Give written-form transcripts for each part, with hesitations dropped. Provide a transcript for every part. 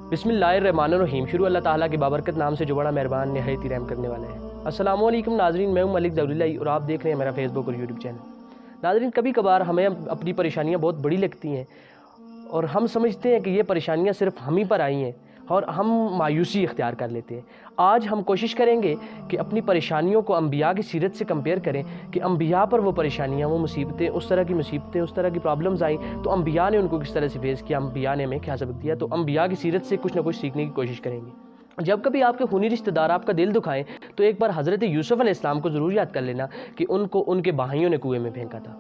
बिस्मिल्लाहिर्रहमानिर्रहीम। शुरू अल्लाह ताला के बाबरकत नाम से जो बड़ा मेहरबान नहायत ही रहम करने वाला है। अस्सलामु अलैकुम नाज़रीन, मैं हूं मलिक ज़ौहरुल्लाह और आप देख रहे हैं मेरा फेसबुक और यूट्यूब चैनल। नाज़रीन, कभी कभार हमें अपनी परेशानियां बहुत बड़ी लगती हैं और हम समझते हैं कि ये परेशानियां सिर्फ हम ही पर आई हैं और हम मायूसी इख्तियार कर लेते हैं। आज हम कोशिश करेंगे कि अपनी परेशानियों को अंबिया की सीरत से कंपेयर करें कि अंबिया पर वो परेशानियां, वो मुसीबतें, उस तरह की मुसीबतें, उस तरह की प्रॉब्लम्स आई तो अंबिया ने उनको किस तरह से फेस किया, अंबिया ने हमें क्या सबक दिया। तो अंबिया की सीरत से कुछ ना कुछ सीखने की कोशिश करेंगे। जब कभी आपके खूनी रिश्तेदार आपका दिल दुखाएं तो एक बार हज़रत यूसुफ़ अलैहिस्सलाम को ज़रूर याद कर लेना कि उनको उनके भाइयों ने कुएं में फेंका था।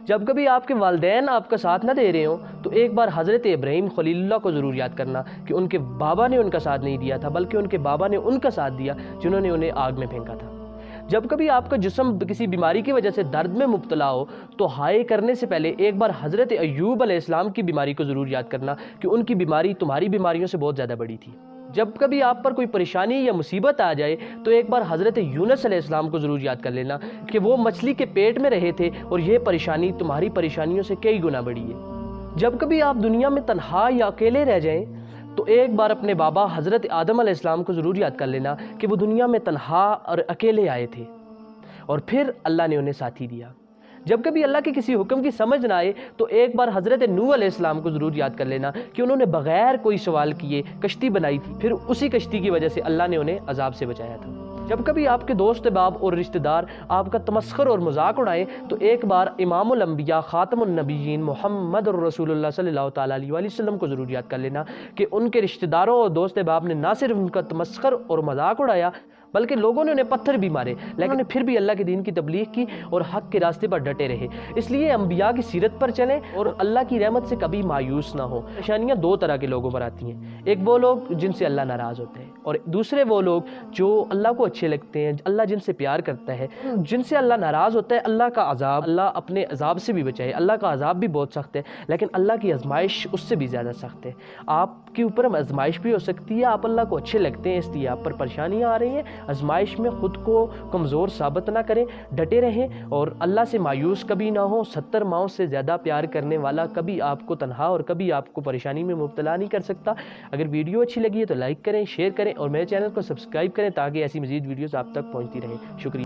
जब कभी आपके वालिदैन आपका साथ न दे रहे हो तो एक बार हज़रत इब्राहीम खलीलुल्लाह को ज़रूर याद करना कि उनके बाबा ने उनका साथ नहीं दिया था, बल्कि उनके बाबा ने उनका साथ दिया जिन्होंने उन्हें आग में फेंका था। जब कभी आपका जिस्म किसी बीमारी की वजह से दर्द में मुब्तला हो तो हाय करने से पहले एक बार हज़रत अय्यूब अलैहिस्सलाम की बीमारी को ज़रूर याद करना कि उनकी बीमारी तुम्हारी बीमारियों से बहुत ज़्यादा बड़ी थी। जब कभी आप पर कोई परेशानी या मुसीबत आ जाए तो एक बार हज़रत यूनुस अलैहिस्सलाम को ज़रूर याद कर लेना कि वो मछली के पेट में रहे थे और ये परेशानी तुम्हारी परेशानियों से कई गुना बड़ी है। जब कभी आप दुनिया में तन्हा या अकेले रह जाएं तो एक बार अपने बाबा हज़रत आदम अलैहिस्सलाम को ज़रूर याद कर लेना कि वो दुनिया में तन्हा और अकेले आए थे और फिर अल्लाह ने उन्हें साथी दिया। जब कभी अल्लाह के किसी हुक्म की समझ ना आए तो एक बार हज़रत नूह अलैहिस्सलाम को ज़रूर याद कर लेना कि उन्होंने बग़ैर कोई सवाल किए कश्ती बनाई थी, फिर उसी कश्ती की वजह से अल्लाह ने उन्हें अजाब से बचाया था। जब कभी आपके दोस्त बाब और रिश्तेदार आपका तमस्खुर और मजाक उड़ाएं तो एक बार इमामुल अंबिया खातमुन नबिय्यीन मुहम्मद रसूलुल्लाह सल्लल्लाहु तआला अलैहि वसल्लम को ज़रूर याद कर लेना कि उनके रिश्तेदारों और दोस्त बाब ने ना सिर्फ उनका तमस्खुर और मजाक उड़ाया बल्कि लोगों ने उन्हें पत्थर भी मारे, लेकिन उन्हें फिर भी अल्लाह के दीन की तबलीग की और हक़ के रास्ते पर डटे रहे। इसलिए अंबिया की सीरत पर चलें और अल्लाह की रहमत से कभी मायूस ना हो। परेशानियाँ दो तरह के लोगों पर आती हैं, एक वो लोग जिनसे अल्लाह नाराज़ होते हैं और दूसरे वो लोग जो अल्लाह को अच्छे लगते हैं, अल्लाह जिनसे प्यार करता है। जिनसे अल्लाह नाराज़ होता है अल्लाह का अजाब, अल्लाह अपने अजाब से भी बचाए। अल्लाह का अजाब भी बहुत सख्त है लेकिन अल्लाह की आजमाइश उससे भी ज़्यादा सख्त है। आपके ऊपर आजमाइश भी हो सकती है, आप अल्लाह को अच्छे लगते हैं इसलिए आप पर परेशानियाँ आ रही हैं। आजमाइश में ख़ुद को कमज़ोर साबित ना करें, डटे रहें और अल्लाह से मायूस कभी ना हो। 70 माओं से ज़्यादा प्यार करने वाला कभी आपको तन्हा और कभी आपको परेशानी में मुब्तला नहीं कर सकता। अगर वीडियो अच्छी लगी है तो लाइक करें, शेयर करें और मेरे चैनल को सब्सक्राइब करें ताकि ऐसी मज़ीद वीडियोज़ आप तक पहुँचती रहें। शुक्रिया।